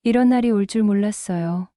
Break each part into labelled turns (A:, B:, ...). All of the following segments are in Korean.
A: 이런 날이 올 줄 몰랐어요.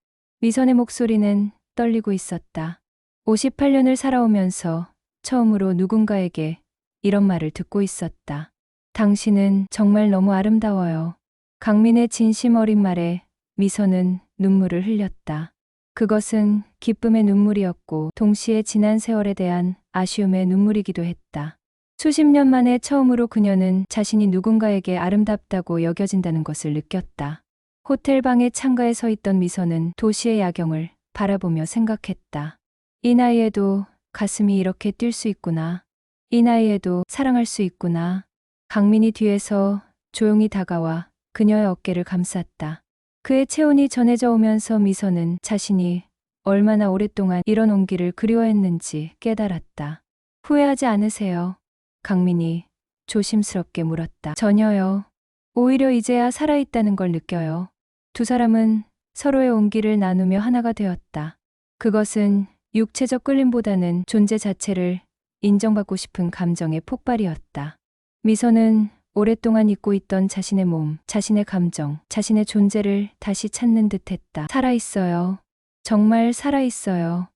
A: 미선의 목소리는 떨리고 있었다. 58년을 살아오면서 처음으로 누군가에게 이런 말을 듣고 있었다. 당신은 정말 너무 아름다워요. 강민의 진심 어린 말에 미선은 눈물을 흘렸다. 그것은 기쁨의 눈물이었고 동시에 지난 세월에 대한 아쉬움의 눈물이기도 했다. 수십 년 만에 처음으로 그녀는 자신이 누군가에게 아름답다고 여겨진다는 것을 느꼈다. 호텔 방의 창가에 서 있던 미선은 도시의 야경을 바라보며 생각했다. 이 나이에도 가슴이 이렇게 뛸 수 있구나. 이 나이에도 사랑할 수 있구나. 강민이 뒤에서 조용히 다가와 그녀의 어깨를 감쌌다. 그의 체온이 전해져 오면서 미선은 자신이 얼마나 오랫동안 이런 온기를 그리워했는지 깨달았다. 후회하지 않으세요? 강민이 조심스럽게 물었다. 전혀요. 오히려 이제야 살아있다는 걸 느껴요. 두 사람은 서로의 온기를 나누며 하나가 되었다. 그것은 육체적 끌림보다는 존재 자체를 인정받고 싶은 감정의 폭발이었다. 미선은 오랫동안 잊고 있던 자신의 몸, 자신의 감정, 자신의 존재를 다시 찾는 듯했다. 살아있어요. 정말 살아있어요.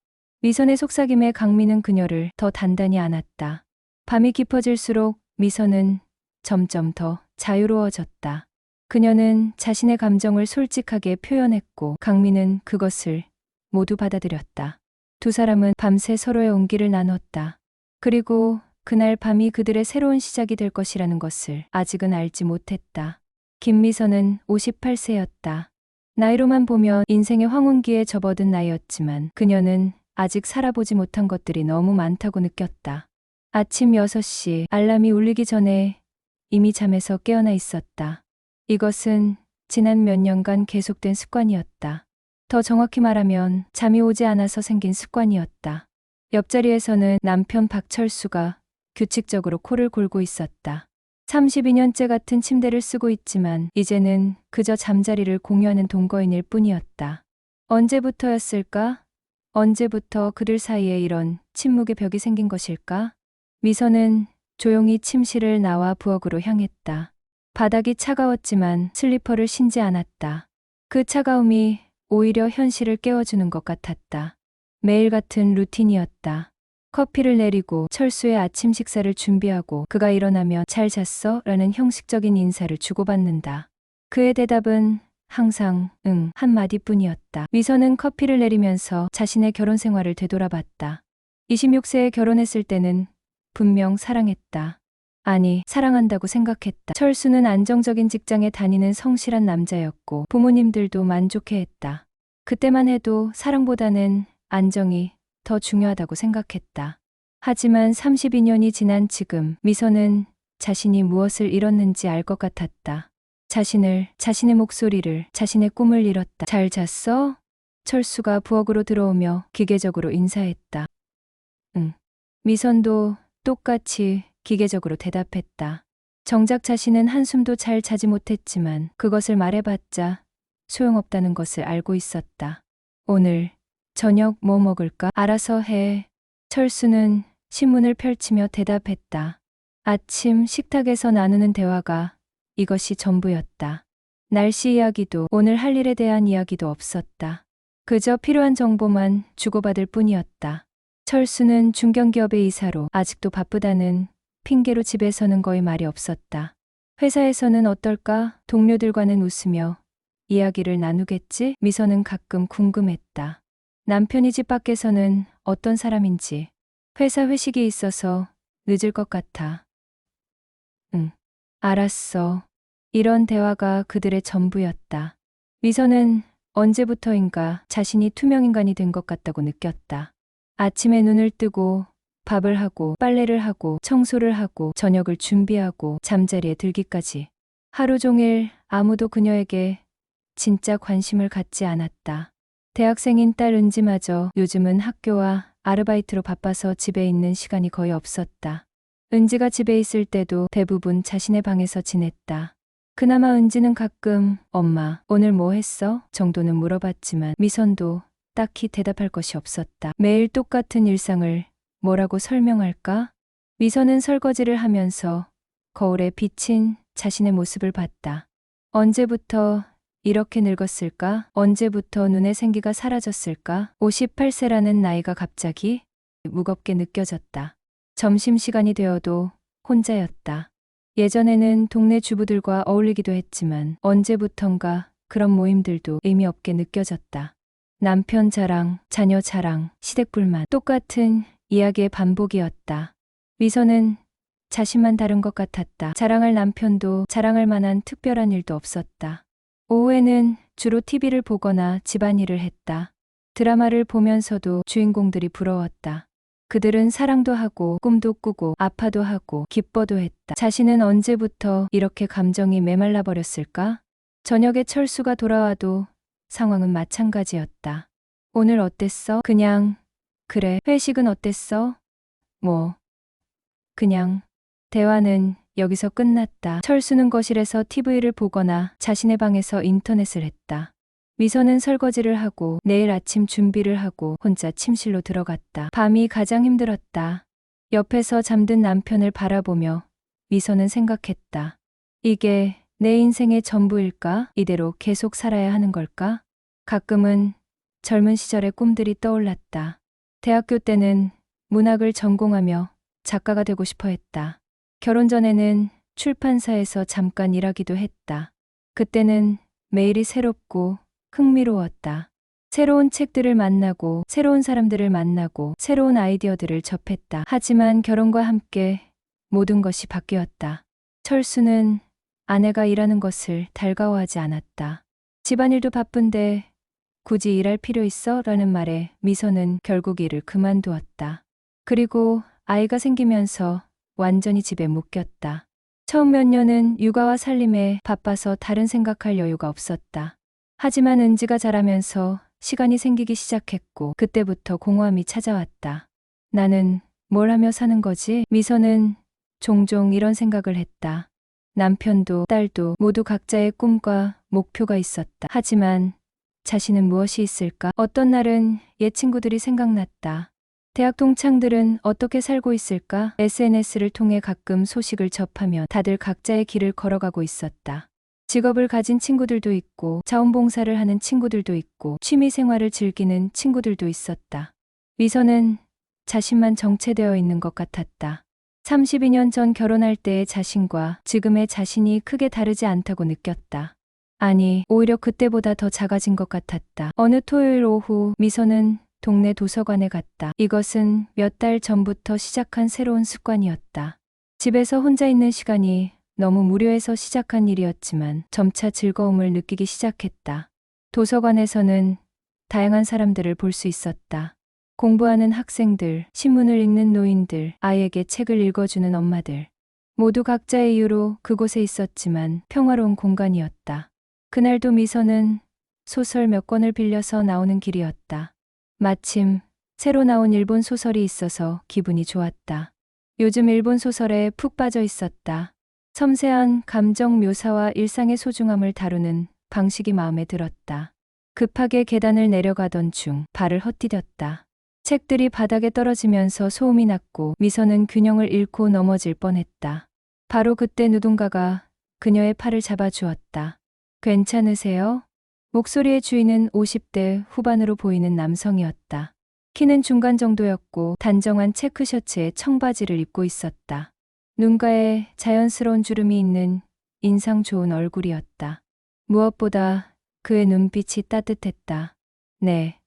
A: 미선의 속삭임에 강민은 그녀를 더 단단히 안았다. 밤이 깊어질수록 미선은 점점 더 자유로워졌다. 그녀는 자신의 감정을 솔직하게 표현했고 강민은 그것을 모두 받아들였다. 두 사람은 밤새 서로의 온기를 나눴다. 그리고 그날 밤이 그들의 새로운 시작이 될 것이라는 것을 아직은 알지 못했다. 김미선은 58세였다. 나이로만 보면 인생의 황혼기에 접어든 나이였지만 그녀는 아직 살아보지 못한 것들이 너무 많다고 느꼈다. 아침 6시 알람이 울리기 전에 이미 잠에서 깨어나 있었다. 이것은 지난 몇 년간 계속된 습관이었다. 더 정확히 말하면 잠이 오지 않아서 생긴 습관이었다. 옆자리에서는 남편 박철수가 규칙적으로 코를 골고 있었다. 32년째 같은 침대를 쓰고 있지만 이제는 그저 잠자리를 공유하는 동거인일 뿐이었다. 언제부터였을까? 언제부터 그들 사이에 이런 침묵의 벽이 생긴 것일까? 미선은 조용히 침실을 나와 부엌으로 향했다. 바닥이 차가웠지만 슬리퍼를 신지 않았다. 그 차가움이 오히려 현실을 깨워주는 것 같았다. 매일 같은 루틴이었다. 커피를 내리고 철수의 아침 식사를 준비하고 그가 일어나면 잘 잤어? 라는 형식적인 인사를 주고받는다. 그의 대답은 항상 응 한마디뿐이었다. 미선은 커피를 내리면서 자신의 결혼 생활을 되돌아봤다. 26세에 결혼했을 때는 분명 사랑했다. 아니, 사랑한다고 생각했다. 철수는 안정적인 직장에 다니는 성실한 남자였고 부모님들도 만족해했다. 그때만 해도 사랑보다는 안정이 더 중요하다고 생각했다. 하지만 32년이 지난 지금 미선은 자신이 무엇을 잃었는지 알 것 같았다. 자신의 목소리를, 자신의 꿈을 잃었다. 잘 잤어? 철수가 부엌으로 들어오며 기계적으로 인사했다. 응. 미선도 똑같이 기계적으로 대답했다. 정작 자신은 한숨도 잘 자지 못했지만 그것을 말해봤자 소용없다는 것을 알고 있었다. 오늘 저녁 뭐 먹을까? 알아서 해. 철수는 신문을 펼치며 대답했다. 아침 식탁에서 나누는 대화가 이것이 전부였다. 날씨 이야기도 오늘 할 일에 대한 이야기도 없었다. 그저 필요한 정보만 주고받을 뿐이었다. 철수는 중견기업의 이사로 아직도 바쁘다는 핑계로 집에서는 거의 말이 없었다. 회사에서는 어떨까? 동료들과는 웃으며 이야기를 나누겠지? 미선은 가끔 궁금했다. 남편이 집 밖에서는 어떤 사람인지. 회사 회식이 있어서 늦을 것 같아. 응, 알았어. 이런 대화가 그들의 전부였다. 미선은 언제부터인가 자신이 투명인간이 된 것 같다고 느꼈다. 아침에 눈을 뜨고 밥을 하고 빨래를 하고 청소를 하고 저녁을 준비하고 잠자리에 들기까지. 하루 종일 아무도 그녀에게 진짜 관심을 갖지 않았다. 대학생인 딸 은지마저 요즘은 학교와 아르바이트로 바빠서 집에 있는 시간이 거의 없었다. 은지가 집에 있을 때도 대부분 자신의 방에서 지냈다. 그나마 은지는 가끔 엄마 오늘 뭐 했어? 정도는 물어봤지만 미선도 딱히 대답할 것이 없었다. 매일 똑같은 일상을 뭐라고 설명할까? 미선은 설거지를 하면서 거울에 비친 자신의 모습을 봤다. 언제부터 이렇게 늙었을까? 언제부터 눈의 생기가 사라졌을까? 58세라는 나이가 갑자기 무겁게 느껴졌다. 점심시간이 되어도 혼자였다. 예전에는 동네 주부들과 어울리기도 했지만 언제부턴가 그런 모임들도 의미 없게 느껴졌다. 남편 자랑, 자녀 자랑, 시댁불만, 똑같은 이야기의 반복이었다. 미선은 자신만 다른 것 같았다. 자랑할 남편도 자랑할 만한 특별한 일도 없었다. 오후에는 주로 TV를 보거나 집안일을 했다. 드라마를 보면서도 주인공들이 부러웠다. 그들은 사랑도 하고 꿈도 꾸고 아파도 하고 기뻐도 했다. 자신은 언제부터 이렇게 감정이 메말라 버렸을까? 저녁에 철수가 돌아와도 상황은 마찬가지였다. 오늘 어땠어? 그냥 그래. 회식은 어땠어? 뭐 그냥. 대화는 여기서 끝났다. 철수는 거실에서 TV를 보거나 자신의 방에서 인터넷을 했다. 미선은 설거지를 하고 내일 아침 준비를 하고 혼자 침실로 들어갔다. 밤이 가장 힘들었다. 옆에서 잠든 남편을 바라보며 미선은 생각했다. 이게 내 인생의 전부일까? 이대로 계속 살아야 하는 걸까? 가끔은 젊은 시절의 꿈들이 떠올랐다. 대학교 때는 문학을 전공하며 작가가 되고 싶어 했다. 결혼 전에는 출판사에서 잠깐 일하기도 했다. 그때는 매일이 새롭고 흥미로웠다. 새로운 책들을 만나고 새로운 사람들을 만나고 새로운 아이디어들을 접했다. 하지만 결혼과 함께 모든 것이 바뀌었다. 철수는 아내가 일하는 것을 달가워하지 않았다. 집안일도 바쁜데 굳이 일할 필요 있어? 라는 말에 미선은 결국 일을 그만두었다. 그리고 아이가 생기면서 완전히 집에 묶였다. 처음 몇 년은 육아와 살림에 바빠서 다른 생각할 여유가 없었다. 하지만 은지가 자라면서 시간이 생기기 시작했고 그때부터 공허함이 찾아왔다. 나는 뭘 하며 사는 거지? 미선은 종종 이런 생각을 했다. 남편도 딸도 모두 각자의 꿈과 목표가 있었다. 하지만 자신은 무엇이 있을까? 어떤 날은 옛 친구들이 생각났다. 대학 동창들은 어떻게 살고 있을까? SNS를 통해 가끔 소식을 접하며 다들 각자의 길을 걸어가고 있었다. 직업을 가진 친구들도 있고 자원봉사를 하는 친구들도 있고 취미 생활을 즐기는 친구들도 있었다. 미선은 자신만 정체되어 있는 것 같았다. 32년 전 결혼할 때의 자신과 지금의 자신이 크게 다르지 않다고 느꼈다. 아니, 오히려 그때보다 더 작아진 것 같았다. 어느 토요일 오후 미선은 동네 도서관에 갔다. 이것은 몇 달 전부터 시작한 새로운 습관이었다. 집에서 혼자 있는 시간이 너무 무료해서 시작한 일이었지만 점차 즐거움을 느끼기 시작했다. 도서관에서는 다양한 사람들을 볼 수 있었다. 공부하는 학생들, 신문을 읽는 노인들, 아이에게 책을 읽어주는 엄마들. 모두 각자의 이유로 그곳에 있었지만 평화로운 공간이었다. 그날도 미선은 소설 몇 권을 빌려서 나오는 길이었다. 마침 새로 나온 일본 소설이 있어서 기분이 좋았다. 요즘 일본 소설에 푹 빠져 있었다. 섬세한 감정 묘사와 일상의 소중함을 다루는 방식이 마음에 들었다. 급하게 계단을 내려가던 중 발을 헛디뎠다. 책들이 바닥에 떨어지면서 소음이 났고 미선은 균형을 잃고 넘어질 뻔했다. 바로 그때 누군가가 그녀의 팔을 잡아주었다. 괜찮으세요? 목소리의 주인은 50대 후반으로 보이는 남성이었다. 키는 중간 정도였고 단정한 체크셔츠에 청바지를 입고 있었다. 눈가에 자연스러운 주름이 있는 인상 좋은 얼굴이었다. 무엇보다 그의 눈빛이 따뜻했다. 네,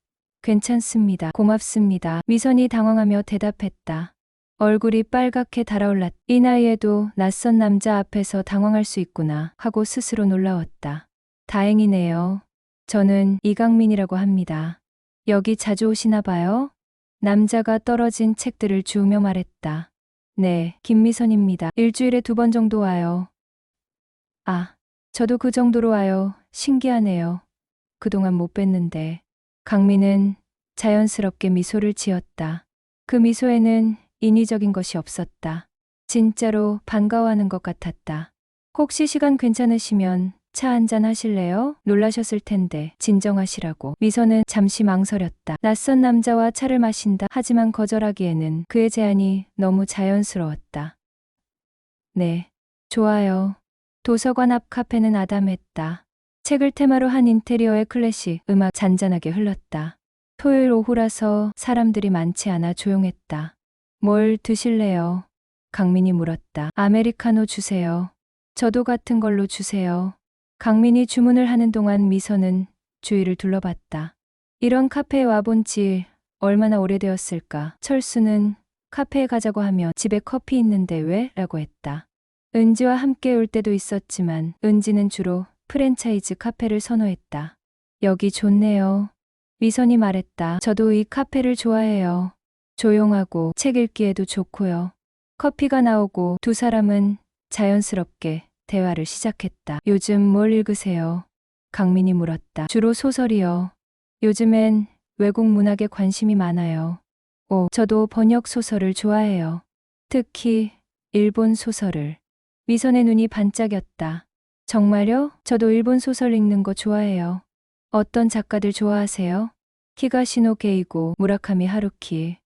A: 괜찮습니다. 고맙습니다. 미선이 당황하며 대답했다. 얼굴이 빨갛게 달아올랐다. 이 나이에도 낯선 남자 앞에서 당황할 수 있구나 하고 스스로 놀라웠다. 다행이네요. 저는 이강민이라고 합니다. 여기 자주 오시나 봐요? 남자가 떨어진 책들을 주우며 말했다. 네, 김미선입니다. 일주일에 2번 정도 와요. 아, 저도 그 정도로 와요. 신기하네요. 그동안 못 뵀는데. 강민은 자연스럽게 미소를 지었다. 그 미소에는 인위적인 것이 없었다. 진짜로 반가워하는 것 같았다. 혹시 시간 괜찮으시면 차 한잔 하실래요? 놀라셨을 텐데 진정하시라고. 미선은 잠시 망설였다. 낯선 남자와 차를 마신다. 하지만 거절하기에는 그의 제안이 너무 자연스러웠다. 네, 좋아요. 도서관 앞 카페는 아담했다. 책을 테마로 한 인테리어의 클래식 음악 잔잔하게 흘렀다. 토요일 오후라서 사람들이 많지 않아 조용했다. 뭘 드실래요? 강민이 물었다. 아메리카노 주세요. 저도 같은 걸로 주세요. 강민이 주문을 하는 동안 미선은 주위를 둘러봤다. 이런 카페에 와본 지 얼마나 오래되었을까? 철수는 카페에 가자고 하며 집에 커피 있는데 왜? 라고 했다. 은지와 함께 올 때도 있었지만 은지는 주로 프랜차이즈 카페를 선호했다. 여기 좋네요. 미선이 말했다. 저도 이 카페를 좋아해요. 조용하고 책 읽기에도 좋고요. 커피가 나오고 두 사람은 자연스럽게 대화를 시작했다. 요즘 뭘 읽으세요? 강민이 물었다. 주로 소설이요. 요즘엔 외국 문학에 관심이 많아요. 저도 번역 소설을 좋아해요. 특히 일본 소설을. 미선의 눈이 반짝였다. 정말요? 저도 일본 소설 읽는 거 좋아해요. 어떤 작가들 좋아하세요? 히가시노 게이고, 무라카미 하루키.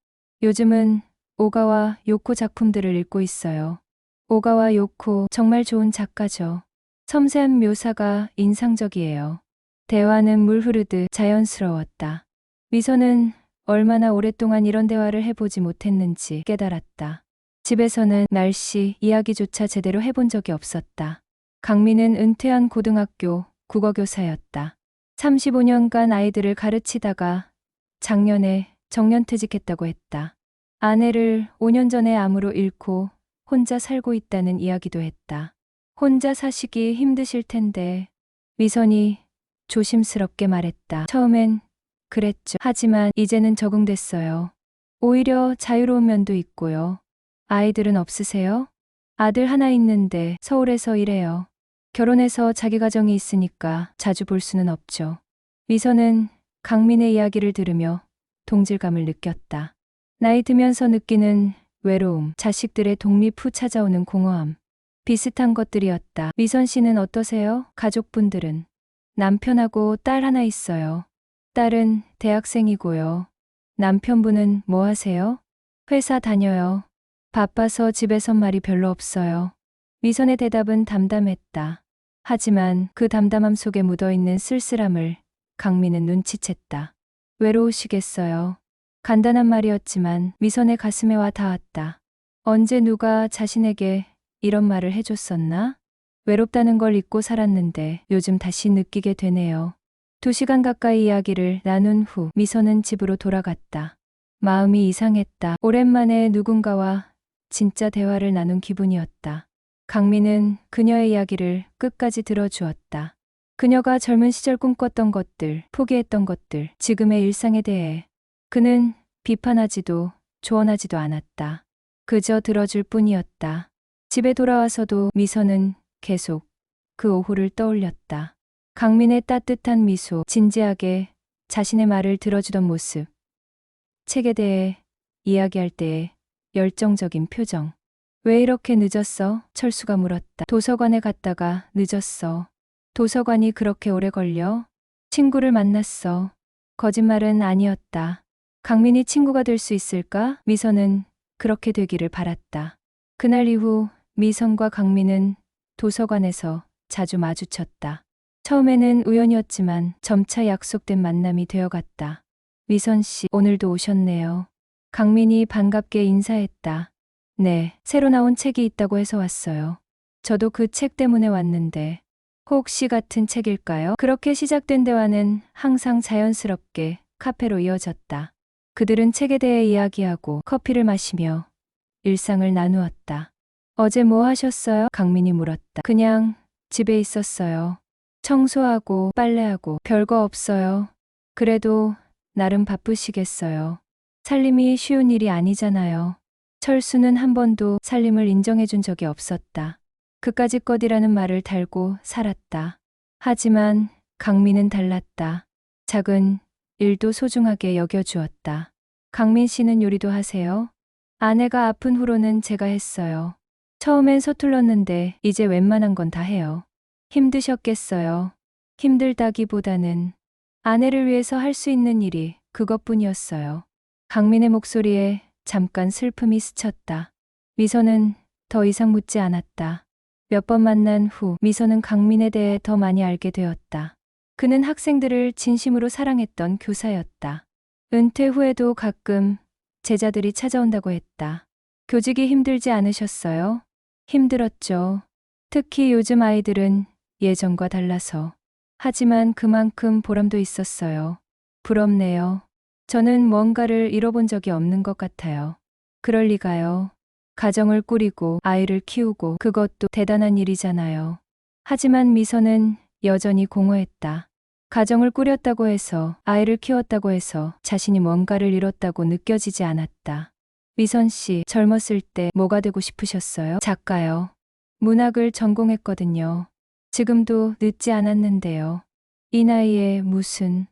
A: 요즘은 오가와 요코 작품들을 읽고 있어요. 오가와 요코 정말 좋은 작가죠. 섬세한 묘사가 인상적이에요. 대화는 물 흐르듯 자연스러웠다. 미선은 얼마나 오랫동안 이런 대화를 해보지 못했는지 깨달았다. 집에서는 날씨 이야기조차 제대로 해본 적이 없었다. 강민은 은퇴한 고등학교 국어교사였다. 35년간 아이들을 가르치다가 작년에 정년퇴직했다고 했다. 아내를 5년 전에 암으로 잃고 혼자 살고 있다는 이야기도 했다. 혼자 사시기 힘드실 텐데. 미선이 조심스럽게 말했다. 처음엔 그랬죠. 하지만 이제는 적응됐어요. 오히려 자유로운 면도 있고요. 아이들은 없으세요? 아들 하나 있는데 서울에서 일해요. 결혼해서 자기 가정이 있으니까 자주 볼 수는 없죠. 미선은 강민의 이야기를 들으며 동질감을 느꼈다. 나이 들면서 느끼는 외로움, 자식들의 독립 후 찾아오는 공허함. 비슷한 것들이었다. 미선 씨는 어떠세요? 가족분들은? 남편하고 딸 하나 있어요. 딸은 대학생이고요. 남편분은 뭐 하세요? 회사 다녀요. 바빠서 집에선 말이 별로 없어요. 미선의 대답은 담담했다. 하지만 그 담담함 속에 묻어있는 쓸쓸함을 강민은 눈치챘다. 외로우시겠어요. 간단한 말이었지만 미선의 가슴에 와 닿았다. 언제 누가 자신에게 이런 말을 해줬었나? 외롭다는 걸 잊고 살았는데 요즘 다시 느끼게 되네요. 2시간 가까이 이야기를 나눈 후 미선은 집으로 돌아갔다. 마음이 이상했다. 오랜만에 누군가와 진짜 대화를 나눈 기분이었다. 강민은 그녀의 이야기를 끝까지 들어주었다. 그녀가 젊은 시절 꿈꿨던 것들, 포기했던 것들, 지금의 일상에 대해 그는 비판하지도 조언하지도 않았다. 그저 들어줄 뿐이었다. 집에 돌아와서도 미선은 계속 그 오후를 떠올렸다. 강민의 따뜻한 미소, 진지하게 자신의 말을 들어주던 모습, 책에 대해 이야기할 때의 열정적인 표정. 왜 이렇게 늦었어? 철수가 물었다. 도서관에 갔다가 늦었어. 도서관이 그렇게 오래 걸려? 친구를 만났어. 거짓말은 아니었다. 강민이 친구가 될 수 있을까? 미선은 그렇게 되기를 바랐다. 그날 이후 미선과 강민은 도서관에서 자주 마주쳤다. 처음에는 우연이었지만 점차 약속된 만남이 되어갔다. 미선 씨, 오늘도 오셨네요. 강민이 반갑게 인사했다. 네, 새로 나온 책이 있다고 해서 왔어요. 저도 그 책 때문에 왔는데 혹시 같은 책일까요? 그렇게 시작된 대화는 항상 자연스럽게 카페로 이어졌다. 그들은 책에 대해 이야기하고 커피를 마시며 일상을 나누었다. 어제 뭐 하셨어요? 강민이 물었다. 그냥 집에 있었어요. 청소하고 빨래하고 별거 없어요. 그래도 나름 바쁘시겠어요. 살림이 쉬운 일이 아니잖아요. 철수는 한 번도 살림을 인정해준 적이 없었다. 그까짓것이라는 말을 달고 살았다. 하지만 강민은 달랐다. 작은 일도 소중하게 여겨주었다. 강민 씨는 요리도 하세요? 아내가 아픈 후로는 제가 했어요. 처음엔 서툴렀는데 이제 웬만한 건 다 해요. 힘드셨겠어요. 힘들다기보다는 아내를 위해서 할 수 있는 일이 그것뿐이었어요. 강민의 목소리에 잠깐 슬픔이 스쳤다. 미선은 더 이상 묻지 않았다. 몇 번 만난 후 미선은 강민에 대해 더 많이 알게 되었다. 그는 학생들을 진심으로 사랑했던 교사였다. 은퇴 후에도 가끔 제자들이 찾아온다고 했다. 교직이 힘들지 않으셨어요? 힘들었죠. 특히 요즘 아이들은 예전과 달라서. 하지만 그만큼 보람도 있었어요. 부럽네요. 저는 뭔가를 잃어본 적이 없는 것 같아요. 그럴 리가요. 가정을 꾸리고 아이를 키우고 그것도 대단한 일이잖아요. 하지만 미선은 여전히 공허했다. 가정을 꾸렸다고 해서, 아이를 키웠다고 해서 자신이 뭔가를 잃었다고 느껴지지 않았다. 미선 씨, 젊었을 때 뭐가 되고 싶으셨어요? 작가요. 문학을 전공했거든요. 지금도 늦지 않았는데요. 이 나이에 무슨,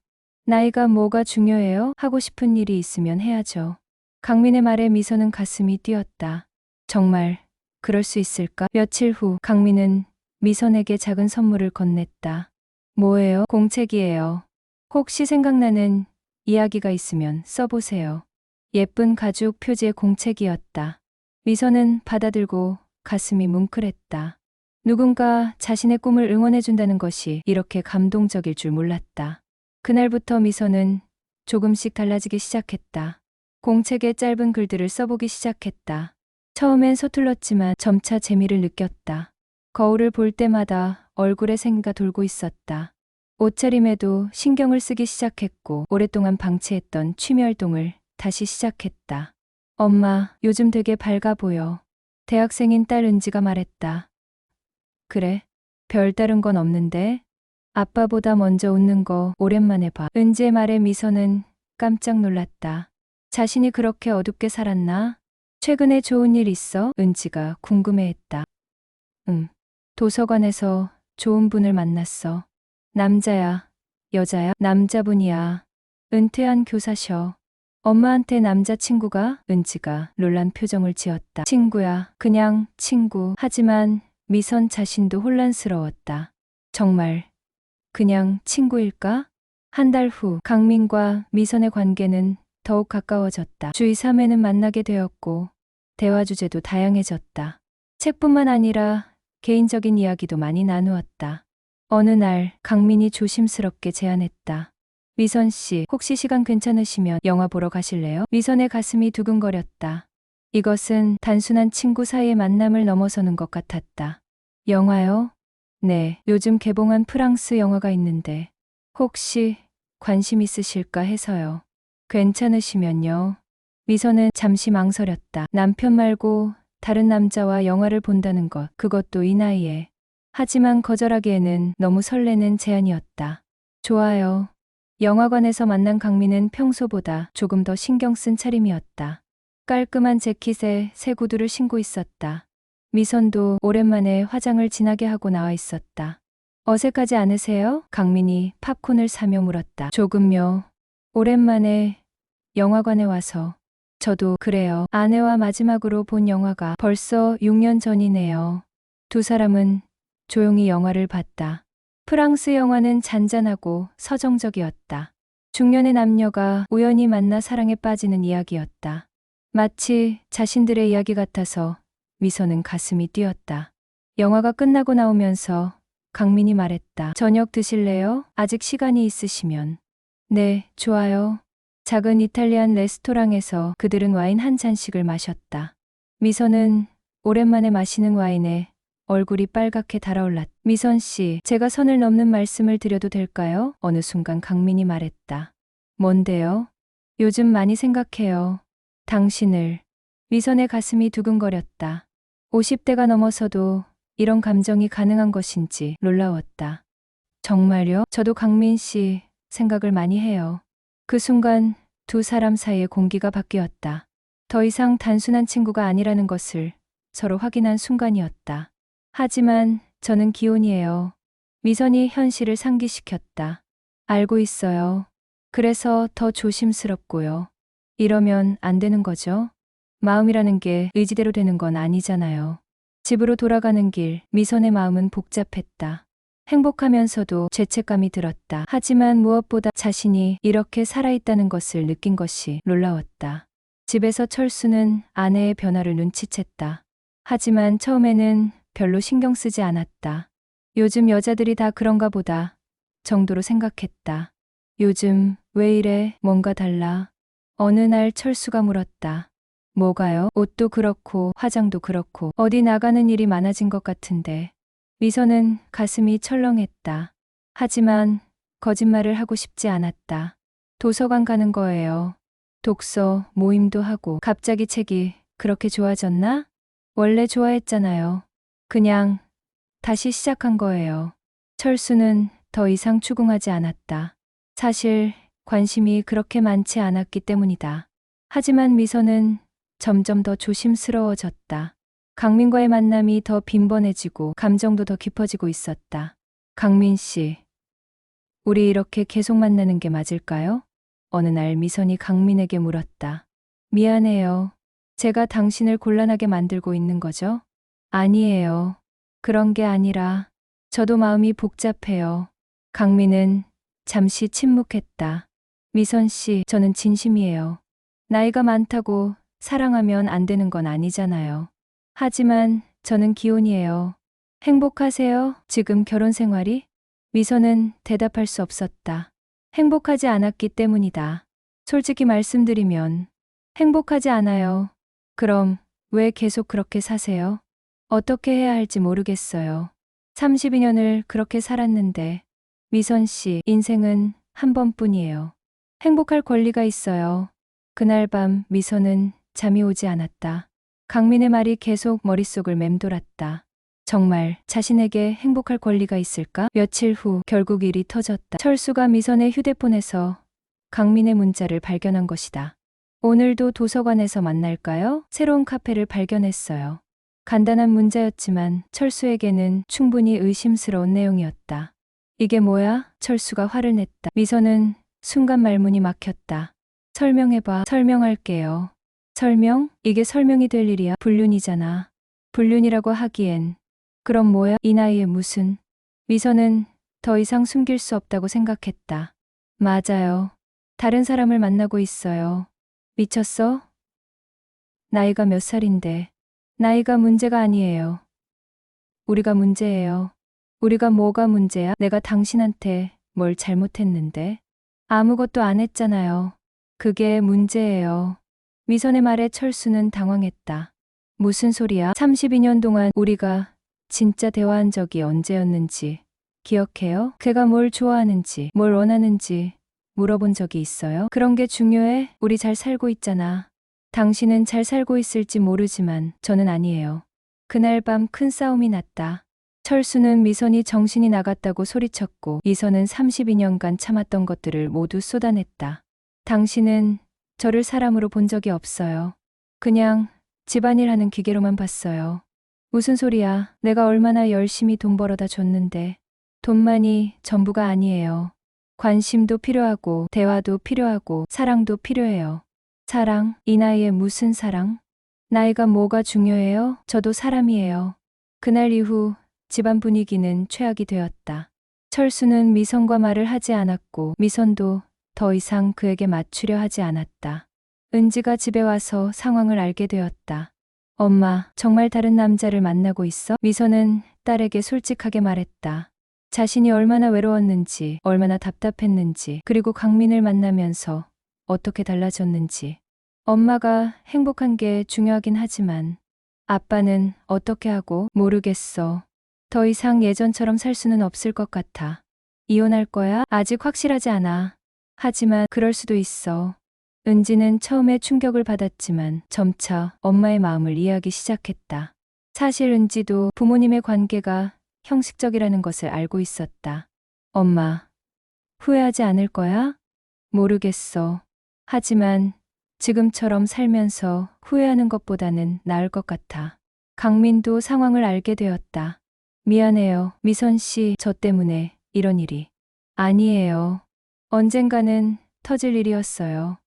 A: 나이가 뭐가 중요해요? 하고 싶은 일이 있으면 해야죠. 강민의 말에 미선은 가슴이 뛰었다. 정말 그럴 수 있을까? 며칠 후 강민은 미선에게 작은 선물을 건넸다. 뭐예요? 공책이에요. 혹시 생각나는 이야기가 있으면 써보세요. 예쁜 가죽 표지의 공책이었다. 미선은 받아들고 가슴이 뭉클했다. 누군가 자신의 꿈을 응원해준다는 것이 이렇게 감동적일 줄 몰랐다. 그날부터 미선은 조금씩 달라지기 시작했다. 공책에 짧은 글들을 써보기 시작했다. 처음엔 서툴렀지만 점차 재미를 느꼈다. 거울을 볼 때마다 얼굴에 생기가 돌고 있었다. 옷차림에도 신경을 쓰기 시작했고 오랫동안 방치했던 취미 활동을 다시 시작했다. 엄마, 요즘 되게 밝아 보여. 대학생인 딸 은지가 말했다. 그래, 별다른 건 없는데? 아빠보다 먼저 웃는 거 오랜만에 봐. 은지의 말에 미선은 깜짝 놀랐다. 자신이 그렇게 어둡게 살았나? 최근에 좋은 일 있어? 은지가 궁금해했다. 응. 도서관에서 좋은 분을 만났어. 남자야, 여자야? 남자분이야. 은퇴한 교사셔. 엄마한테 남자친구가? 은지가 놀란 표정을 지었다. 친구야, 그냥 친구. 하지만 미선 자신도 혼란스러웠다. 정말 그냥 친구일까? 한 달 후 강민과 미선의 관계는 더욱 가까워졌다. 주 2, 3회는 만나게 되었고 대화 주제도 다양해졌다. 책뿐만 아니라 개인적인 이야기도 많이 나누었다. 어느 날 강민이 조심스럽게 제안했다. 미선 씨, 혹시 시간 괜찮으시면 영화 보러 가실래요? 미선의 가슴이 두근거렸다. 이것은 단순한 친구 사이의 만남을 넘어서는 것 같았다. 영화요? 네, 요즘 개봉한 프랑스 영화가 있는데 혹시 관심 있으실까 해서요. 괜찮으시면요. 미선은 잠시 망설였다. 남편 말고 다른 남자와 영화를 본다는 것, 그것도 이 나이에. 하지만 거절하기에는 너무 설레는 제안이었다. 좋아요. 영화관에서 만난 강민은 평소보다 조금 더 신경 쓴 차림이었다. 깔끔한 재킷에 새 구두를 신고 있었다. 미선도 오랜만에 화장을 진하게 하고 나와 있었다. 어색하지 않으세요? 강민이 팝콘을 사며 물었다. 조금요. 오랜만에 영화관에 와서. 저도 그래요. 아내와 마지막으로 본 영화가 벌써 6년 전이네요. 두 사람은 조용히 영화를 봤다. 프랑스 영화는 잔잔하고 서정적이었다. 중년의 남녀가 우연히 만나 사랑에 빠지는 이야기였다. 마치 자신들의 이야기 같아서 미선은 가슴이 뛰었다. 영화가 끝나고 나오면서 강민이 말했다. 저녁 드실래요? 아직 시간이 있으시면. 네, 좋아요. 작은 이탈리안 레스토랑에서 그들은 와인 한 잔씩을 마셨다. 미선은 오랜만에 마시는 와인에 얼굴이 빨갛게 달아올랐다. 미선 씨, 제가 선을 넘는 말씀을 드려도 될까요? 어느 순간 강민이 말했다. 뭔데요? 요즘 많이 생각해요. 당신을. 미선의 가슴이 두근거렸다. 50대가 넘어서도 이런 감정이 가능한 것인지 놀라웠다. 정말요? 저도 강민 씨 생각을 많이 해요. 그 순간 두 사람 사이의 공기가 바뀌었다. 더 이상 단순한 친구가 아니라는 것을 서로 확인한 순간이었다. 하지만 저는 기혼이에요. 미선이 현실을 상기시켰다. 알고 있어요. 그래서 더 조심스럽고요. 이러면 안 되는 거죠? 마음이라는 게 의지대로 되는 건 아니잖아요. 집으로 돌아가는 길, 미선의 마음은 복잡했다. 행복하면서도 죄책감이 들었다. 하지만 무엇보다 자신이 이렇게 살아있다는 것을 느낀 것이 놀라웠다. 집에서 철수는 아내의 변화를 눈치챘다. 하지만 처음에는 별로 신경 쓰지 않았다. 요즘 여자들이 다 그런가 보다 정도로 생각했다. 요즘 왜 이래? 뭔가 달라. 어느 날 철수가 물었다. 뭐가요? 옷도 그렇고 화장도 그렇고 어디 나가는 일이 많아진 것 같은데. 미선은 가슴이 철렁했다. 하지만 거짓말을 하고 싶지 않았다. 도서관 가는 거예요. 독서 모임도 하고. 갑자기 책이 그렇게 좋아졌나? 원래 좋아했잖아요. 그냥 다시 시작한 거예요. 철수는 더 이상 추궁하지 않았다. 사실 관심이 그렇게 많지 않았기 때문이다. 하지만 미선은 점점 더 조심스러워졌다. 강민과의 만남이 더 빈번해지고 감정도 더 깊어지고 있었다. 강민 씨, 우리 이렇게 계속 만나는 게 맞을까요? 어느 날 미선이 강민에게 물었다. 미안해요. 제가 당신을 곤란하게 만들고 있는 거죠? 아니에요. 그런 게 아니라 저도 마음이 복잡해요. 강민은 잠시 침묵했다. 미선 씨, 저는 진심이에요. 나이가 많다고 사랑하면 안 되는 건 아니잖아요. 하지만 저는 기혼이에요. 행복하세요? 지금 결혼 생활이? 미선은 대답할 수 없었다. 행복하지 않았기 때문이다. 솔직히 말씀드리면 행복하지 않아요. 그럼 왜 계속 그렇게 사세요? 어떻게 해야 할지 모르겠어요. 32년을 그렇게 살았는데. 미선 씨, 인생은 한 번뿐이에요. 행복할 권리가 있어요. 그날 밤 미선은 잠이 오지 않았다. 강민의 말이 계속 머릿속을 맴돌았다. 정말 자신에게 행복할 권리가 있을까? 며칠 후 결국 일이 터졌다. 철수가 미선의 휴대폰에서 강민의 문자를 발견한 것이다. 오늘도 도서관에서 만날까요? 새로운 카페를 발견했어요. 간단한 문자였지만 철수에게는 충분히 의심스러운 내용이었다. 이게 뭐야? 철수가 화를 냈다. 미선은 순간 말문이 막혔다. 설명해봐. 설명할게요. 설명? 이게 설명이 될 일이야. 불륜이잖아. 불륜이라고 하기엔. 그럼 뭐야? 이 나이에 무슨. 미선은 더 이상 숨길 수 없다고 생각했다. 맞아요. 다른 사람을 만나고 있어요. 미쳤어? 나이가 몇 살인데. 나이가 문제가 아니에요. 우리가 문제예요. 우리가 뭐가 문제야? 내가 당신한테 뭘 잘못했는데? 아무것도 안 했잖아요. 그게 문제예요. 미선의 말에 철수는 당황했다. 무슨 소리야? 32년 동안 우리가 진짜 대화한 적이 언제였는지 기억해요? 걔가 뭘 좋아하는지, 뭘 원하는지 물어본 적이 있어요? 그런 게 중요해? 우리 잘 살고 있잖아. 당신은 잘 살고 있을지 모르지만 저는 아니에요. 그날 밤 큰 싸움이 났다. 철수는 미선이 정신이 나갔다고 소리쳤고 미선은 32년간 참았던 것들을 모두 쏟아냈다. 당신은 저를 사람으로 본 적이 없어요. 그냥 집안일 하는 기계로만 봤어요. 무슨 소리야? 내가 얼마나 열심히 돈 벌어다 줬는데. 돈만이 전부가 아니에요. 관심도 필요하고 대화도 필요하고 사랑도 필요해요. 사랑? 이 나이에 무슨 사랑? 나이가 뭐가 중요해요? 저도 사람이에요. 그날 이후 집안 분위기는 최악이 되었다. 철수는 미선과 말을 하지 않았고 미선도 더 이상 그에게 맞추려 하지 않았다. 은지가 집에 와서 상황을 알게 되었다. 엄마, 정말 다른 남자를 만나고 있어? 미선은 딸에게 솔직하게 말했다. 자신이 얼마나 외로웠는지, 얼마나 답답했는지, 그리고 강민을 만나면서 어떻게 달라졌는지. 엄마가 행복한 게 중요하긴 하지만 아빠는 어떻게 하고? 모르겠어. 더 이상 예전처럼 살 수는 없을 것 같아. 이혼할 거야? 아직 확실하지 않아. 하지만 그럴 수도 있어. 은지는 처음에 충격을 받았지만 점차 엄마의 마음을 이해하기 시작했다. 사실 은지도 부모님의 관계가 형식적이라는 것을 알고 있었다. 엄마, 후회하지 않을 거야? 모르겠어. 하지만 지금처럼 살면서 후회하는 것보다는 나을 것 같아. 강민도 상황을 알게 되었다. 미안해요, 미선 씨, 저 때문에 이런 일이. 아니에요. 언젠가는 터질 일이었어요.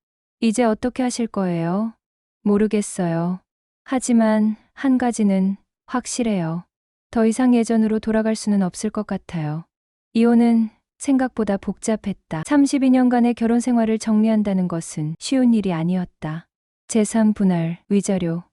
A: 이제 어떻게 하실 거예요? 모르겠어요. 하지만 한 가지는 확실해요. 더 이상 예전으로 돌아갈 수는 없을 것 같아요. 이혼은 생각보다 복잡했다. 32년간의 결혼 생활을 정리한다는 것은 쉬운 일이 아니었다. 재산 분할, 위자료,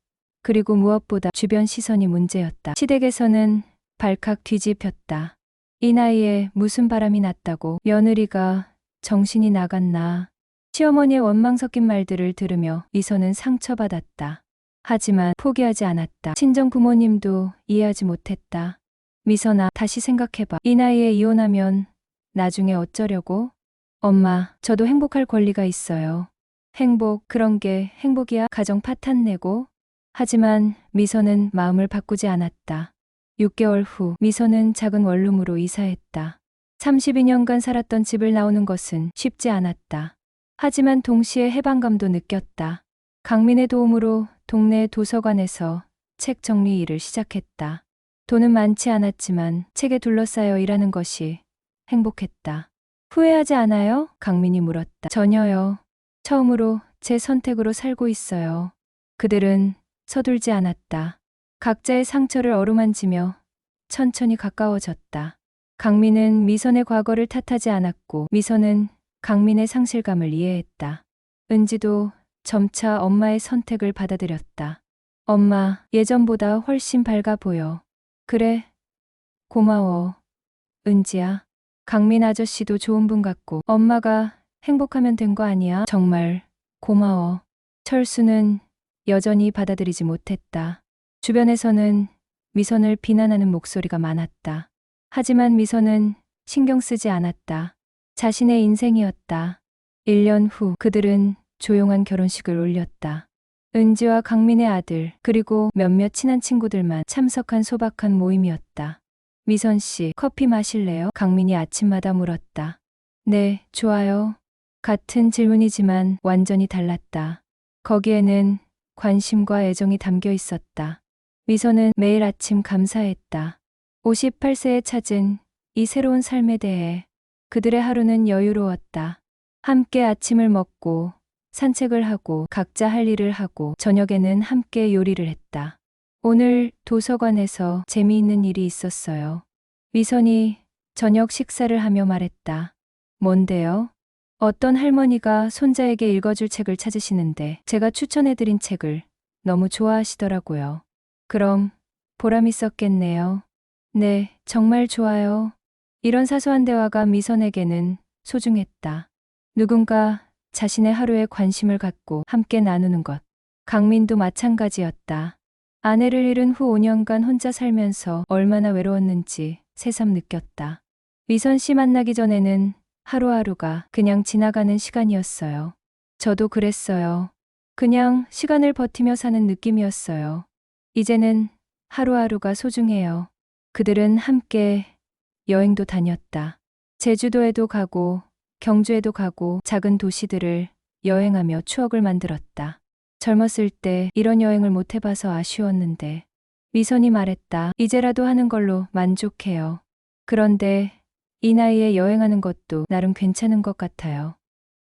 A: 그리고 무엇보다 주변 시선이 문제였다. 시댁에서는 발칵 뒤집혔다. 이 나이에 무슨 바람이 났다고 며느리가 정신이 나갔나. 시어머니의 원망 섞인 말들을 들으며 미선은 상처받았다. 하지만 포기하지 않았다. 친정 부모님도 이해하지 못했다. 미선아, 다시 생각해봐. 이 나이에 이혼하면 나중에 어쩌려고? 엄마, 저도 행복할 권리가 있어요. 행복, 그런 게 행복이야? 가정 파탄 내고? 하지만 미선은 마음을 바꾸지 않았다. 6개월 후 미선은 작은 원룸으로 이사했다. 32년간 살았던 집을 나오는 것은 쉽지 않았다. 하지만 동시에 해방감도 느꼈다. 강민의 도움으로 동네 도서관에서 책 정리 일을 시작했다. 돈은 많지 않았지만 책에 둘러싸여 일하는 것이 행복했다. 후회하지 않아요? 강민이 물었다. 전혀요. 처음으로 제 선택으로 살고 있어요. 그들은 서둘지 않았다. 각자의 상처를 어루만지며 천천히 가까워졌다. 강민은 미선의 과거를 탓하지 않았고 미선은 강민의 상실감을 이해했다. 은지도 점차 엄마의 선택을 받아들였다. 엄마, 예전보다 훨씬 밝아 보여. 그래, 고마워. 은지야. 강민 아저씨도 좋은 분 같고 엄마가 행복하면 된 거 아니야? 정말 고마워. 철수는 여전히 받아들이지 못했다. 주변에서는 미선을 비난하는 목소리가 많았다. 하지만 미선은 신경 쓰지 않았다. 자신의 인생이었다. 1년 후 그들은 조용한 결혼식을 올렸다. 은지와 강민의 아들 그리고 몇몇 친한 친구들만 참석한 소박한 모임이었다. 미선 씨, 커피 마실래요? 강민이 아침마다 물었다. 네, 좋아요. 같은 질문이지만 완전히 달랐다. 거기에는 관심과 애정이 담겨 있었다. 미선은 매일 아침 감사했다. 58세에 찾은 이 새로운 삶에 대해 그들의 하루는 여유로웠다. 함께 아침을 먹고 산책을 하고 각자 할 일을 하고 저녁에는 함께 요리를 했다. 오늘 도서관에서 재미있는 일이 있었어요. 미선이 저녁 식사를 하며 말했다. 뭔데요? 어떤 할머니가 손자에게 읽어줄 책을 찾으시는데 제가 추천해드린 책을 너무 좋아하시더라고요. 그럼 보람 있었겠네요. 네, 정말 좋아요. 이런 사소한 대화가 미선에게는 소중했다. 누군가 자신의 하루에 관심을 갖고 함께 나누는 것. 강민도 마찬가지였다. 아내를 잃은 후 5년간 혼자 살면서 얼마나 외로웠는지 새삼 느꼈다. 미선 씨 만나기 전에는 하루하루가 그냥 지나가는 시간이었어요. 저도 그랬어요. 그냥 시간을 버티며 사는 느낌이었어요. 이제는 하루하루가 소중해요. 그들은 함께 여행도 다녔다. 제주도에도 가고 경주에도 가고 작은 도시들을 여행하며 추억을 만들었다. 젊었을 때 이런 여행을 못 해봐서 아쉬웠는데 미선이 말했다. 이제라도 하는 걸로 만족해요. 그런데 이 나이에 여행하는 것도 나름 괜찮은 것 같아요.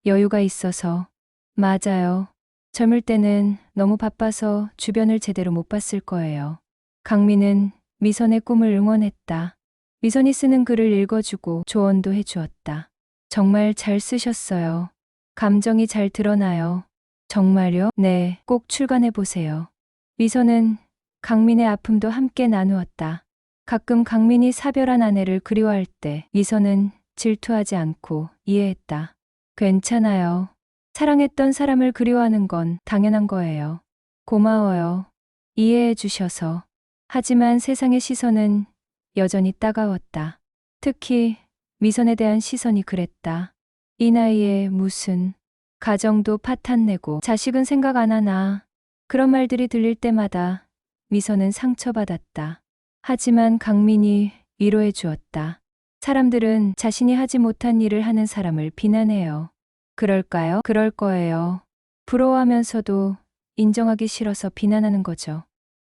A: 여유가 있어서. 맞아요. 젊을 때는 너무 바빠서 주변을 제대로 못 봤을 거예요. 강민은 미선의 꿈을 응원했다. 미선이 쓰는 글을 읽어주고 조언도 해주었다. 정말 잘 쓰셨어요. 감정이 잘 드러나요. 정말요? 네, 꼭 출간해보세요. 미선은 강민의 아픔도 함께 나누었다. 가끔 강민이 사별한 아내를 그리워할 때 미선은 질투하지 않고 이해했다. 괜찮아요. 사랑했던 사람을 그리워하는 건 당연한 거예요. 고마워요. 이해해 주셔서. 하지만 세상의 시선은 여전히 따가웠다. 특히 미선에 대한 시선이 그랬다. 이 나이에 무슨 가정도 파탄내고 자식은 생각 안 하나. 그런 말들이 들릴 때마다 미선은 상처받았다. 하지만 강민이 위로해 주었다. 사람들은 자신이 하지 못한 일을 하는 사람을 비난해요. 그럴까요? 그럴 거예요. 부러워하면서도 인정하기 싫어서 비난하는 거죠.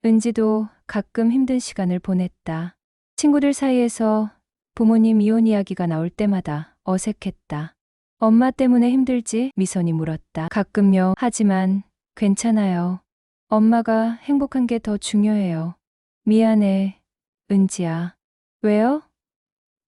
A: 은지도 가끔 힘든 시간을 보냈다. 친구들 사이에서 부모님 이혼 이야기가 나올 때마다 어색했다. 엄마 때문에 힘들지? 미선이 물었다. 가끔요. 하지만 괜찮아요. 엄마가 행복한 게 더 중요해요. 미안해, 은지야. 왜요?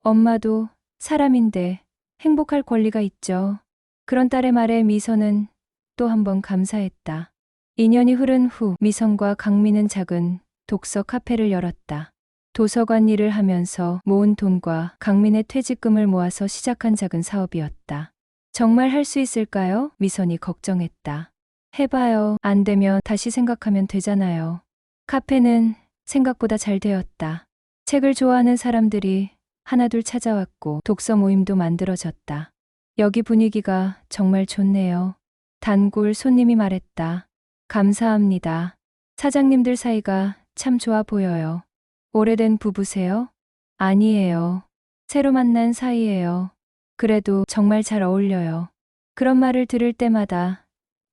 A: 엄마도 사람인데 행복할 권리가 있죠. 그런 딸의 말에 미선은 또 한 번 감사했다. 2년이 흐른 후 미선과 강민은 작은 독서 카페를 열었다. 도서관 일을 하면서 모은 돈과 강민의 퇴직금을 모아서 시작한 작은 사업이었다. 정말 할 수 있을까요? 미선이 걱정했다. 해봐요. 안 되면 다시 생각하면 되잖아요. 카페는 생각보다 잘 되었다. 책을 좋아하는 사람들이 하나둘 찾아왔고 독서 모임도 만들어졌다. 여기 분위기가 정말 좋네요. 단골 손님이 말했다. 감사합니다. 사장님들 사이가 참 좋아 보여요. 오래된 부부세요? 아니에요. 새로 만난 사이예요. 그래도 정말 잘 어울려요. 그런 말을 들을 때마다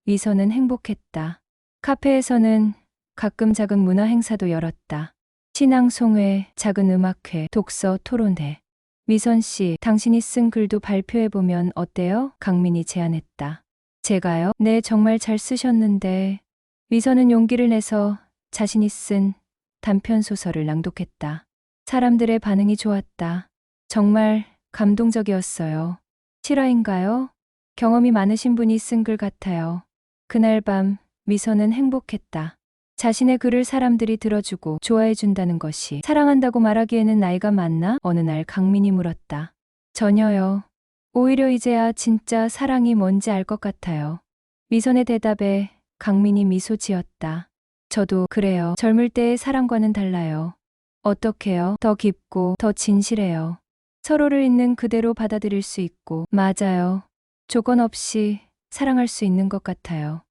A: 미선은 행복했다. 카페에서는 가끔 작은 문화 행사도 열었다. 신앙송회, 작은 음악회, 독서 토론회. 미선 씨, 당신이 쓴 글도 발표해보면 어때요? 강민이 제안했다. 제가요? 네, 정말 잘 쓰셨는데. 미선은 용기를 내서 자신이 쓴 단편 소설을 낭독했다. 사람들의 반응이 좋았다. 정말 감동적이었어요. 실화인가요? 경험이 많으신 분이 쓴 글 같아요. 그날 밤 미선은 행복했다. 자신의 글을 사람들이 들어주고 좋아해준다는 것이 사랑한다고 말하기에는 나이가 많나? 어느 날 강민이 물었다. 전혀요. 오히려 이제야 진짜 사랑이 뭔지 알 것 같아요. 미선의 대답에 강민이 미소 지었다. 저도 그래요. 젊을 때의 사랑과는 달라요. 어떻게요? 더 깊고 더 진실해요. 서로를 있는 그대로 받아들일 수 있고. 맞아요. 조건 없이 사랑할 수 있는 것 같아요.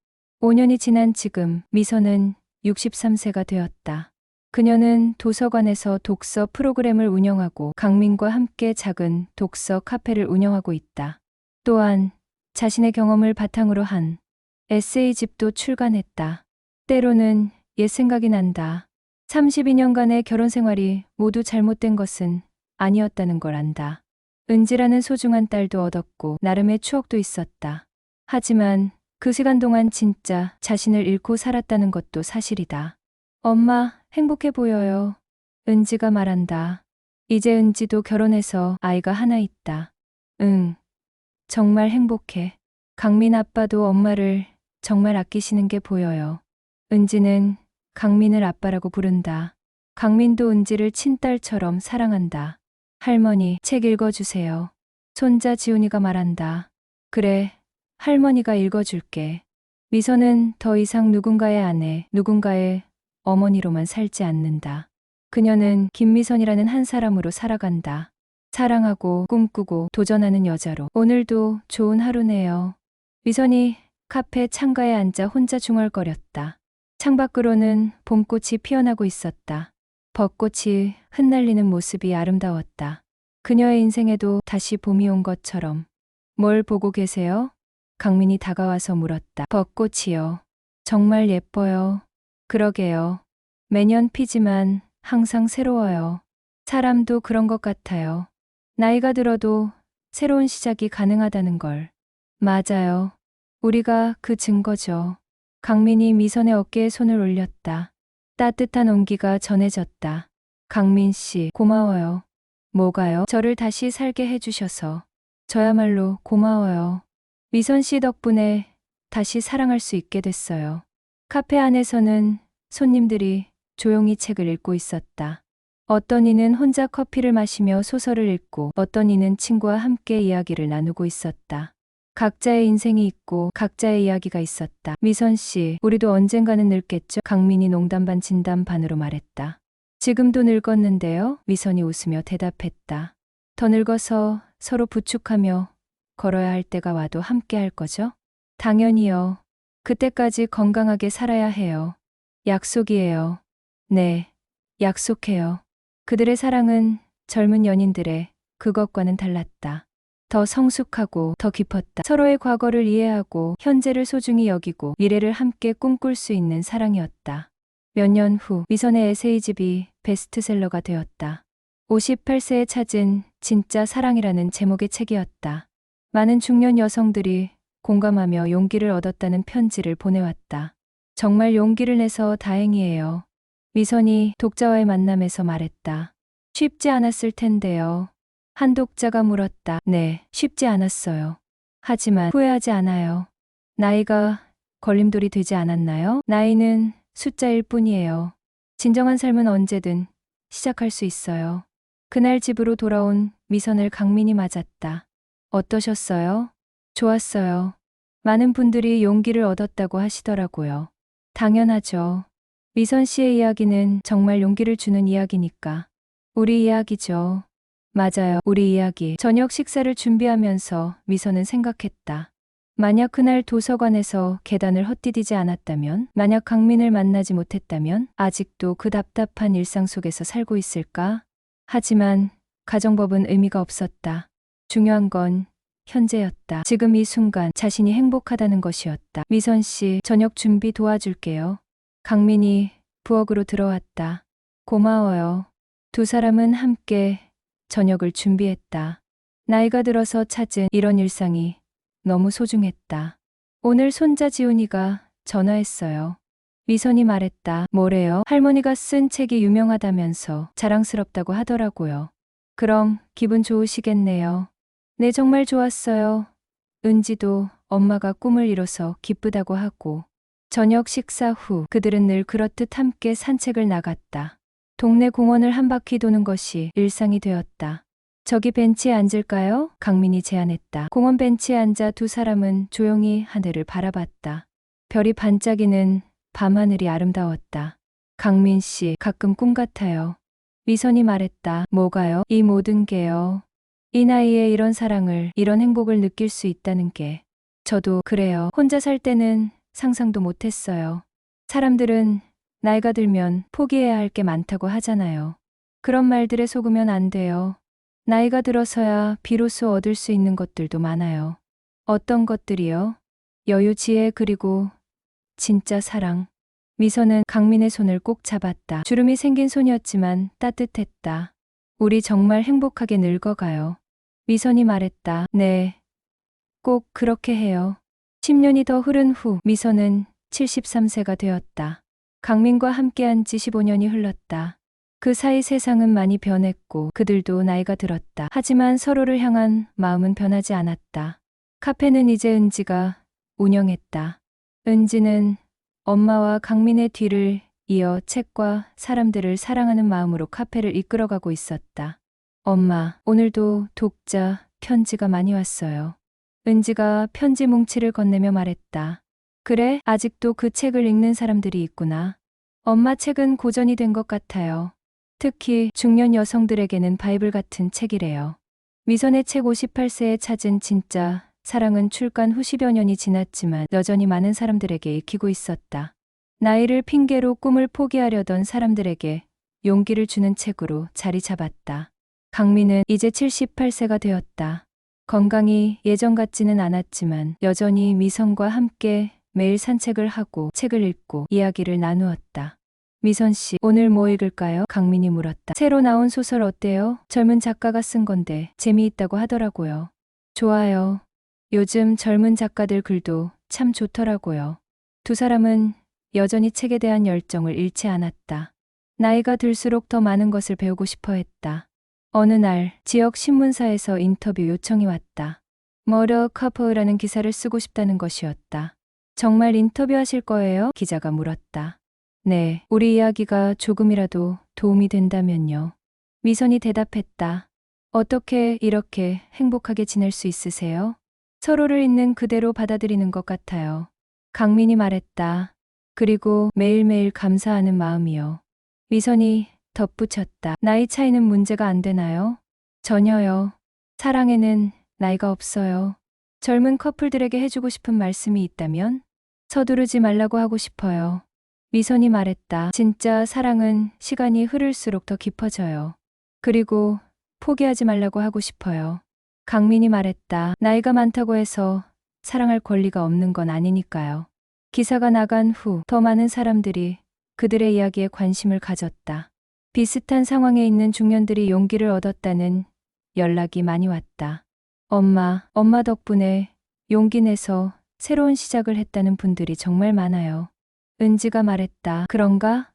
A: 5년이 지난 지금 미선은 63세가 되었다. 그녀는 도서관에서 독서 프로그램을 운영하고 강민과 함께 작은 독서 카페를 운영하고 있다. 또한 자신의 경험을 바탕으로 한 에세이집도 출간했다. 때로는 옛 생각이 난다. 32년간의 결혼 생활이 모두 잘못된 것은 아니었다는 걸 안다. 은지라는 소중한 딸도 얻었고 나름의 추억도 있었다. 하지만 그 시간 동안 진짜 자신을 잃고 살았다는 것도 사실이다. 엄마, 행복해 보여요. 은지가 말한다. 이제 은지도 결혼해서 아이가 하나 있다. 응, 정말 행복해. 강민 아빠도 엄마를 정말 아끼시는 게 보여요. 은지는 강민을 아빠라고 부른다. 강민도 은지를 친딸처럼 사랑한다. 할머니, 책 읽어주세요. 손자 지훈이가 말한다. 그래, 할머니가 읽어줄게. 미선은 더 이상 누군가의 아내, 누군가의 어머니로만 살지 않는다. 그녀는 김미선이라는 한 사람으로 살아간다. 사랑하고 꿈꾸고 도전하는 여자로. 오늘도 좋은 하루네요. 미선이 카페 창가에 앉아 혼자 중얼거렸다. 창밖으로는 봄꽃이 피어나고 있었다. 벚꽃이 흩날리는 모습이 아름다웠다. 그녀의 인생에도 다시 봄이 온 것처럼. 뭘 보고 계세요? 강민이 다가와서 물었다. 벚꽃이요. 정말 예뻐요. 그러게요. 매년 피지만 항상 새로워요. 사람도 그런 것 같아요. 나이가 들어도 새로운 시작이 가능하다는 걸. 맞아요. 우리가 그 증거죠. 강민이 미선의 어깨에 손을 올렸다. 따뜻한 온기가 전해졌다. 강민 씨, 고마워요. 뭐가요? 저를 다시 살게 해주셔서. 저야말로 고마워요. 미선 씨 덕분에 다시 사랑할 수 있게 됐어요. 카페 안에서는 손님들이 조용히 책을 읽고 있었다. 어떤 이는 혼자 커피를 마시며 소설을 읽고 어떤 이는 친구와 함께 이야기를 나누고 있었다. 각자의 인생이 있고 각자의 이야기가 있었다. 미선 씨, 우리도 언젠가는 늙겠죠? 강민이 농담 반 진담 반으로 말했다. 지금도 늙었는데요? 미선이 웃으며 대답했다. 더 늙어서 서로 부축하며 걸어야 할 때가 와도 함께 할 거죠? 당연히요. 그때까지 건강하게 살아야 해요. 약속이에요. 네, 약속해요. 그들의 사랑은 젊은 연인들의 그것과는 달랐다. 더 성숙하고 더 깊었다. 서로의 과거를 이해하고 현재를 소중히 여기고 미래를 함께 꿈꿀 수 있는 사랑이었다. 몇 년 후 미선의 에세이집이 베스트셀러가 되었다. 58세에 찾은 진짜 사랑이라는 제목의 책이었다. 많은 중년 여성들이 공감하며 용기를 얻었다는 편지를 보내왔다. 정말 용기를 내서 다행이에요. 미선이 독자와의 만남에서 말했다. 쉽지 않았을 텐데요. 한 독자가 물었다. 네, 쉽지 않았어요. 하지만 후회하지 않아요. 나이가 걸림돌이 되지 않았나요? 나이는 숫자일 뿐이에요. 진정한 삶은 언제든 시작할 수 있어요. 그날 집으로 돌아온 미선을 강민이 맞았다. 어떠셨어요? 좋았어요. 많은 분들이 용기를 얻었다고 하시더라고요. 당연하죠. 미선 씨의 이야기는 정말 용기를 주는 이야기니까. 우리 이야기죠. 맞아요. 우리 이야기. 저녁 식사를 준비하면서 미선은 생각했다. 만약 그날 도서관에서 계단을 헛디디지 않았다면, 만약 강민을 만나지 못했다면, 아직도 그 답답한 일상 속에서 살고 있을까? 하지만 가정법은 의미가 없었다. 중요한 건 현재였다. 지금 이 순간 자신이 행복하다는 것이었다. 미선 씨, 저녁 준비 도와줄게요. 강민이 부엌으로 들어왔다. 고마워요. 두 사람은 함께 저녁을 준비했다. 나이가 들어서 찾은 이런 일상이 너무 소중했다. 오늘 손자 지훈이가 전화했어요. 미선이 말했다. 뭐래요? 할머니가 쓴 책이 유명하다면서 자랑스럽다고 하더라고요. 그럼 기분 좋으시겠네요. 네, 정말 좋았어요. 은지도 엄마가 꿈을 이뤄서 기쁘다고 하고. 저녁 식사 후 그들은 늘 그렇듯 함께 산책을 나갔다. 동네 공원을 한 바퀴 도는 것이 일상이 되었다. 저기 벤치에 앉을까요? 강민이 제안했다. 공원 벤치에 앉아 두 사람은 조용히 하늘을 바라봤다. 별이 반짝이는 밤하늘이 아름다웠다. 강민 씨, 가끔 꿈 같아요. 미선이 말했다. 뭐가요? 이 모든 게요. 이 나이에 이런 사랑을, 이런 행복을 느낄 수 있다는 게. 저도 그래요. 혼자 살 때는 상상도 못했어요. 사람들은 나이가 들면 포기해야 할 게 많다고 하잖아요. 그런 말들에 속으면 안 돼요. 나이가 들어서야 비로소 얻을 수 있는 것들도 많아요. 어떤 것들이요? 여유, 지혜, 그리고 진짜 사랑. 미선은 강민의 손을 꼭 잡았다. 주름이 생긴 손이었지만 따뜻했다. 우리 정말 행복하게 늙어가요. 미선이 말했다. 네, 꼭 그렇게 해요. 10년이 더 흐른 후 미선은 73세가 되었다. 강민과 함께한 지 15년이 흘렀다. 그 사이 세상은 많이 변했고 그들도 나이가 들었다. 하지만 서로를 향한 마음은 변하지 않았다. 카페는 이제 은지가 운영했다. 은지는 엄마와 강민의 뒤를 이어 책과 사람들을 사랑하는 마음으로 카페를 이끌어가고 있었다. 엄마, 오늘도 독자 편지가 많이 왔어요. 은지가 편지 뭉치를 건네며 말했다. 그래, 아직도 그 책을 읽는 사람들이 있구나. 엄마, 책은 고전이 된 것 같아요. 특히 중년 여성들에게는 바이블 같은 책이래요. 미선의 책 58세에 찾은 진짜 사랑은 출간 후 10여 년이 지났지만 여전히 많은 사람들에게 읽히고 있었다. 나이를 핑계로 꿈을 포기하려던 사람들에게 용기를 주는 책으로 자리 잡았다. 강민은 이제 78세가 되었다. 건강이 예전 같지는 않았지만 여전히 미선과 함께 매일 산책을 하고 책을 읽고 이야기를 나누었다. 미선 씨, 오늘 뭐 읽을까요? 강민이 물었다. 새로 나온 소설 어때요? 젊은 작가가 쓴 건데 재미있다고 하더라고요. 좋아요. 요즘 젊은 작가들 글도 참 좋더라고요. 두 사람은 여전히 책에 대한 열정을 잃지 않았다. 나이가 들수록 더 많은 것을 배우고 싶어 했다. 어느 날 지역 신문사에서 인터뷰 요청이 왔다. 머러 커퍼라는 기사를 쓰고 싶다는 것이었다. 정말 인터뷰하실 거예요? 기자가 물었다. 네, 우리 이야기가 조금이라도 도움이 된다면요. 미선이 대답했다. 어떻게 이렇게 행복하게 지낼 수 있으세요? 서로를 있는 그대로 받아들이는 것 같아요. 강민이 말했다. 그리고 매일매일 감사하는 마음이요. 미선이 덧붙였다. 나이 차이는 문제가 안 되나요? 전혀요. 사랑에는 나이가 없어요. 젊은 커플들에게 해주고 싶은 말씀이 있다면 서두르지 말라고 하고 싶어요. 미선이 말했다. 진짜 사랑은 시간이 흐를수록 더 깊어져요. 그리고 포기하지 말라고 하고 싶어요. 강민이 말했다. 나이가 많다고 해서 사랑할 권리가 없는 건 아니니까요. 기사가 나간 후 더 많은 사람들이 그들의 이야기에 관심을 가졌다. 비슷한 상황에 있는 중년들이 용기를 얻었다는 연락이 많이 왔다. 엄마 덕분에 용기 내서 새로운 시작을 했다는 분들이 정말 많아요. 은지가 말했다. 그런가?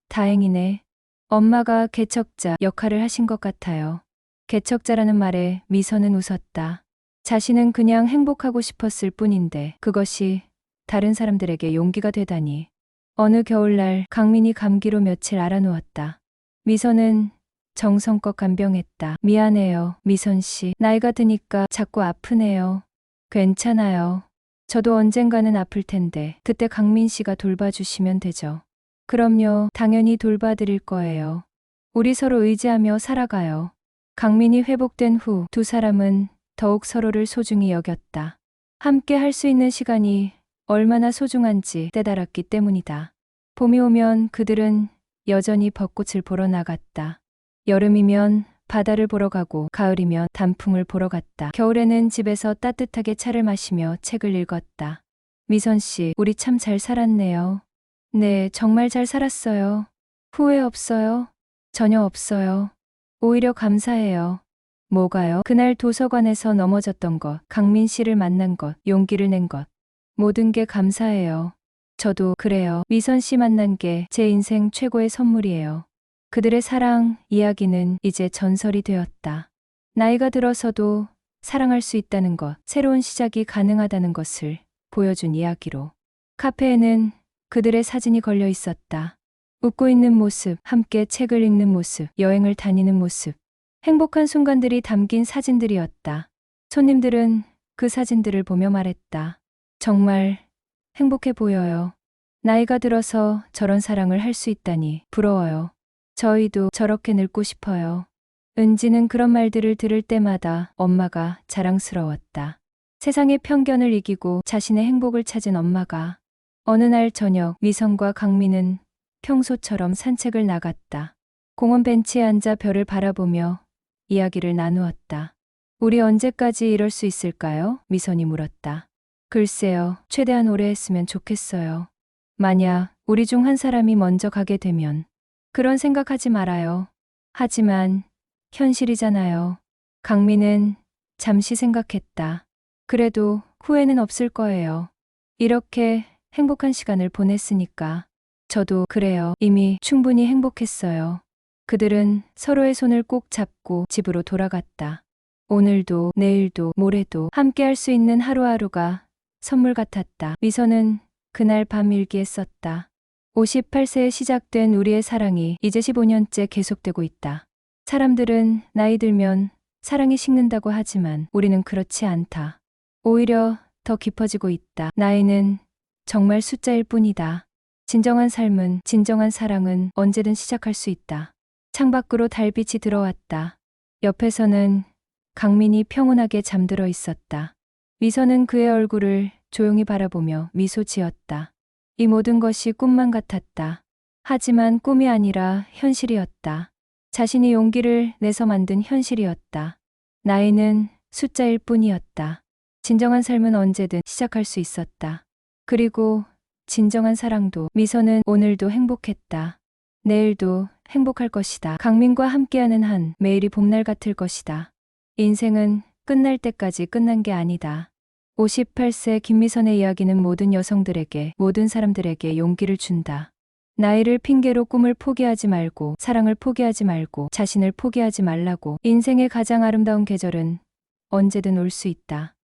A: 다행이네. 엄마가 개척자 역할을 하신 것 같아요. 개척자라는 말에 미선은 웃었다. 자신은 그냥 행복하고 싶었을 뿐인데 그것이 다른 사람들에게 용기가 되다니. 어느 겨울날 강민이 감기로 며칠 앓아누웠다. 미선은 정성껏 간병했다. 미안해요, 미선 씨. 나이가 드니까 자꾸 아프네요. 괜찮아요. 저도 언젠가는 아플 텐데 그때 강민 씨가 돌봐주시면 되죠. 그럼요, 당연히 돌봐드릴 거예요. 우리 서로 의지하며 살아가요. 강민이 회복된 후 두 사람은 더욱 서로를 소중히 여겼다. 함께 할 수 있는 시간이 얼마나 소중한지 깨달았기 때문이다. 봄이 오면 그들은 여전히 벚꽃을 보러 나갔다. 여름이면 바다를 보러 가고 가을이면 단풍을 보러 갔다. 겨울에는 집에서 따뜻하게 차를 마시며 책을 읽었다. 미선 씨, 우리 참 잘 살았네요. 네, 정말 잘 살았어요. 후회 없어요? 전혀 없어요. 오히려 감사해요. 뭐가요? 그날 도서관에서 넘어졌던 것, 강민 씨를 만난 것, 용기를 낸 것. 모든 게 감사해요. 저도 그래요. 미선 씨 만난 게 제 인생 최고의 선물이에요. 그들의 사랑 이야기는 이제 전설이 되었다. 나이가 들어서도 사랑할 수 있다는 것, 새로운 시작이 가능하다는 것을 보여준 이야기로. 카페에는 그들의 사진이 걸려 있었다. 웃고 있는 모습, 함께 책을 읽는 모습, 여행을 다니는 모습. 행복한 순간들이 담긴 사진들이었다. 손님들은 그 사진들을 보며 말했다. 정말 행복해 보여요. 나이가 들어서 저런 사랑을 할 수 있다니 부러워요. 저희도 저렇게 늙고 싶어요. 은지는 그런 말들을 들을 때마다 엄마가 자랑스러웠다. 세상의 편견을 이기고 자신의 행복을 찾은 엄마가. 어느 날 저녁 미선과 강민은 평소처럼 산책을 나갔다. 공원 벤치에 앉아 별을 바라보며 이야기를 나누었다. 우리 언제까지 이럴 수 있을까요? 미선이 물었다. 글쎄요, 최대한 오래 했으면 좋겠어요. 만약 우리 중 한 사람이 먼저 가게 되면. 그런 생각하지 말아요. 하지만 현실이잖아요. 강민은 잠시 생각했다. 그래도 후회는 없을 거예요. 이렇게 행복한 시간을 보냈으니까. 저도 그래요. 이미 충분히 행복했어요. 그들은 서로의 손을 꼭 잡고 집으로 돌아갔다. 오늘도 내일도 모레도 함께 할 수 있는 하루하루가 선물 같았다. 미선은 그날 밤 일기에 썼다. 58세에 시작된 우리의 사랑이 이제 15년째 계속되고 있다. 사람들은 나이 들면 사랑이 식는다고 하지만 우리는 그렇지 않다. 오히려 더 깊어지고 있다. 나이는 정말 숫자일 뿐이다. 진정한 삶은, 진정한 사랑은 언제든 시작할 수 있다. 창밖으로 달빛이 들어왔다. 옆에서는 강민이 평온하게 잠들어 있었다. 미선은 그의 얼굴을 조용히 바라보며 미소 지었다. 이 모든 것이 꿈만 같았다. 하지만 꿈이 아니라 현실이었다. 자신이 용기를 내서 만든 현실이었다. 나이는 숫자일 뿐이었다. 진정한 삶은 언제든 시작할 수 있었다. 그리고 진정한 사랑도. 미선은 오늘도 행복했다. 내일도 행복할 것이다. 강민과 함께하는 한 매일이 봄날 같을 것이다. 인생은 끝날 때까지 끝난 게 아니다. 58세 김미선의 이야기는 모든 여성들에게, 모든 사람들에게 용기를 준다. 나이를 핑계로 꿈을 포기하지 말고, 사랑을 포기하지 말고, 자신을 포기하지 말라고. 인생의 가장 아름다운 계절은 언제든 올 수 있다.